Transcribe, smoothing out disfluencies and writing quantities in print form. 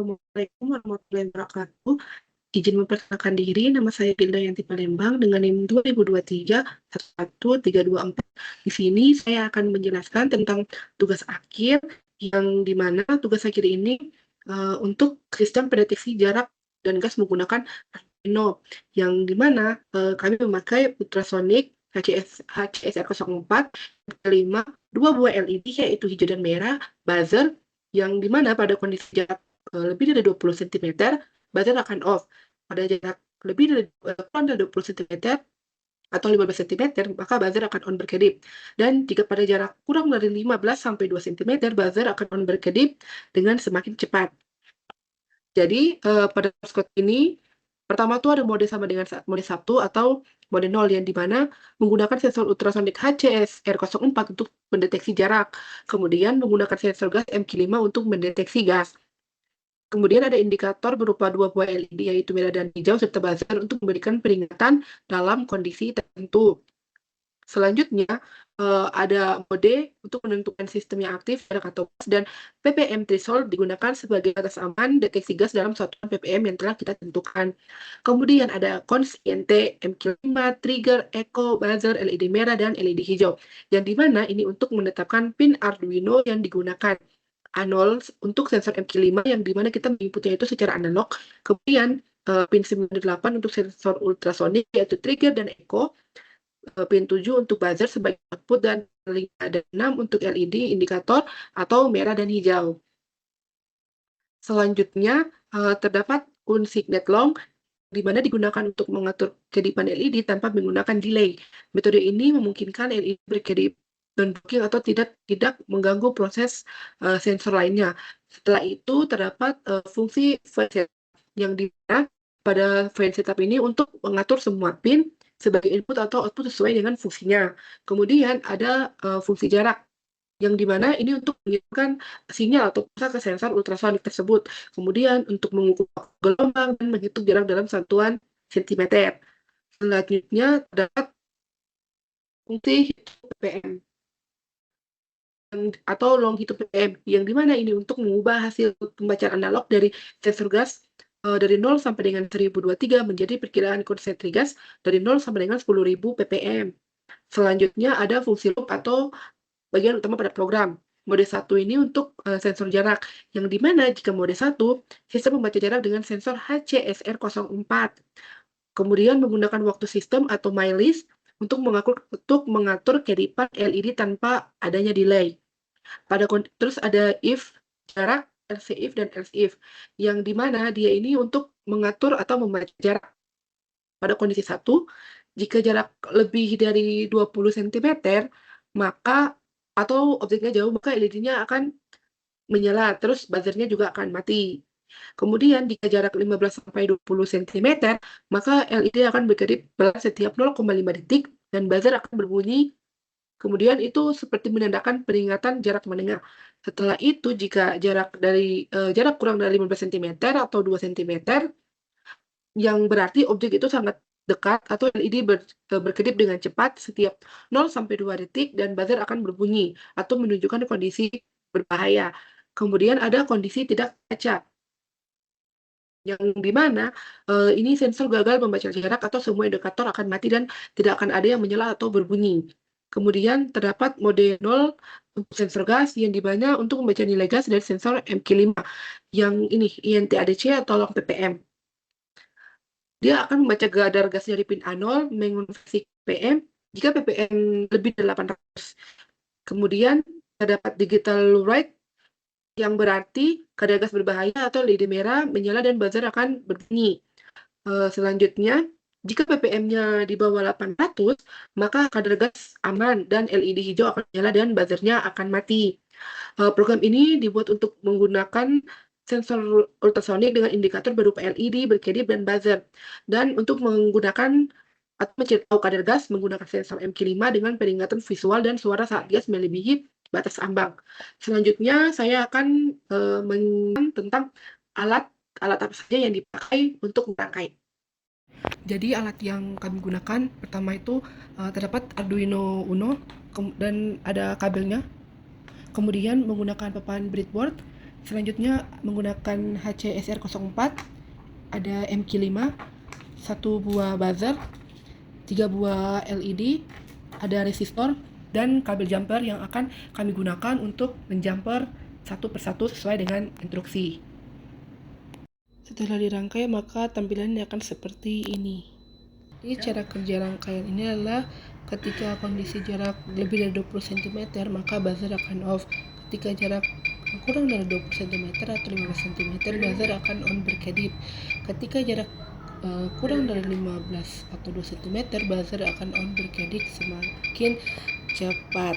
Assalamualaikum warahmatullahi wabarakatuh. Izin memperkenalkan diri, nama saya Gilda Yanti Palembang dengan NIM 2023-11324. Di sini saya akan menjelaskan tentang tugas akhir, yang dimana tugas akhir ini untuk sistem pendeteksi jarak dan gas menggunakan Arduino, yang dimana kami memakai ultrasonic HCSR04, 5, dua buah LED yaitu hijau dan merah, buzzer, yang dimana pada kondisi jarak lebih dari 20 cm, buzzer akan off. Pada jarak lebih dari kurang dari 20 cm atau 15 cm, maka buzzer akan on berkedip. Dan jika pada jarak kurang dari 15 sampai 2 cm, buzzer akan on berkedip dengan semakin cepat. Jadi pada skot ini pertama tuh ada mode sama dengan mode 1 atau mode 0, yang dimana menggunakan sensor ultrasonik HCSR04 untuk mendeteksi jarak. Kemudian menggunakan sensor gas MQ5 untuk mendeteksi gas. Kemudian ada indikator berupa dua buah LED yaitu merah dan hijau serta buzzer untuk memberikan peringatan dalam kondisi tertentu. Selanjutnya ada mode untuk menentukan sistem yang aktif, jarak atau gas, dan ppm threshold digunakan sebagai batas aman deteksi gas dalam satuan ppm yang telah kita tentukan. Kemudian ada cons, INT, MQ5, trigger, echo, buzzer, LED merah, dan LED hijau. Yang dimana ini untuk menetapkan pin Arduino yang digunakan. A0 untuk sensor MQ5 yang dimana kita menginputnya itu secara analog. Kemudian pin 98 untuk sensor ultrasonik yaitu trigger dan echo. Pin 7 untuk buzzer sebagai output, dan 5 dan 6 untuk LED indikator atau merah dan hijau. Selanjutnya terdapat unsignet long di mana digunakan untuk mengatur kedipan LED tanpa menggunakan delay. Metode ini memungkinkan LED berkedip non-blocking atau tidak mengganggu proses sensor lainnya. Setelah itu terdapat fungsi file setup, yang dimana pada file setup ini untuk mengatur semua pin sebagai input atau output sesuai dengan fungsinya. Kemudian ada fungsi jarak, yang dimana ini untuk mengirimkan sinyal atau pulsa ke sensor ultrasonik tersebut. Kemudian untuk mengukur gelombang dan menghitung jarak dalam satuan sentimeter. Selanjutnya terdapat fungsi ppm atau longitude ppm, yang dimana ini untuk mengubah hasil pembacaan analog dari sensor gas dari 0 sampai dengan 1023 menjadi perkiraan konsentrasi gas dari 0 sampai dengan 10.000 ppm. Selanjutnya ada fungsi loop atau bagian utama pada program. Mode 1 ini untuk sensor jarak, yang dimana jika mode 1, sistem membaca jarak dengan sensor HCSR04. Kemudian menggunakan waktu sistem atau mylist untuk mengatur kedipan LED tanpa adanya delay. Terus ada if jarak, else if, dan else if, yang dimana dia ini untuk mengatur atau membaca jarak. Pada kondisi 1, jika jarak lebih dari 20 cm, maka atau objeknya jauh, maka LED-nya akan menyala, terus buzzernya juga akan mati. Kemudian jika jarak 15 sampai 20 cm, maka LED akan berkedip setiap 0,5 detik dan buzzer akan berbunyi. Kemudian itu seperti menandakan peringatan jarak menengah. Setelah itu jika jarak kurang dari 15 cm atau 2 cm, yang berarti objek itu sangat dekat atau LED berkedip dengan cepat setiap 0 sampai 2 detik dan buzzer akan berbunyi atau menunjukkan kondisi berbahaya. Kemudian ada kondisi tidak baca, yang dimana ini sensor gagal membaca jarak atau semua indikator akan mati dan tidak akan ada yang menyala atau berbunyi. Kemudian terdapat mode 0 untuk sensor gas, yang dimana untuk membaca nilai gas dari sensor MQ5, yang ini INT ADC atau log ppm. Dia akan membaca kadar gas dari pin A0 mengonversi ppm jika ppm lebih dari 800. Kemudian terdapat digital low rate, yang berarti kadar gas berbahaya atau LED merah menyala dan buzzer akan berbunyi. Selanjutnya, jika ppm-nya di bawah 800, maka kadar gas aman dan LED hijau akan menyala dan buzzernya akan mati. Program ini dibuat untuk menggunakan sensor ultrasonik dengan indikator berupa LED, berkedip, dan buzzer. Dan untuk menggunakan atau mencari tahu kadar gas menggunakan sensor MQ5 dengan peringatan visual dan suara saat gas melebihi batas ambang. Selanjutnya saya akan tentang alat apa saja yang dipakai untuk merangkai. Jadi alat yang kami gunakan pertama itu terdapat Arduino Uno dan ada kabelnya. Kemudian menggunakan papan breadboard, Selanjutnya menggunakan HCSR04, ada MQ5, 1 buah buzzer, 3 buah LED, ada resistor, dan kabel jumper yang akan kami gunakan untuk menjumper satu persatu sesuai dengan instruksi. Setelah dirangkai, maka tampilannya akan seperti ini. Jadi cara kerja rangkaian ini adalah ketika kondisi jarak lebih dari 20 cm, maka buzzer akan off. Ketika jarak kurang dari 20 cm atau 15 cm, buzzer akan on berkedip. Ketika jarak kurang dari 15 atau 2 cm, buzzer akan on berkedip semakin cepat.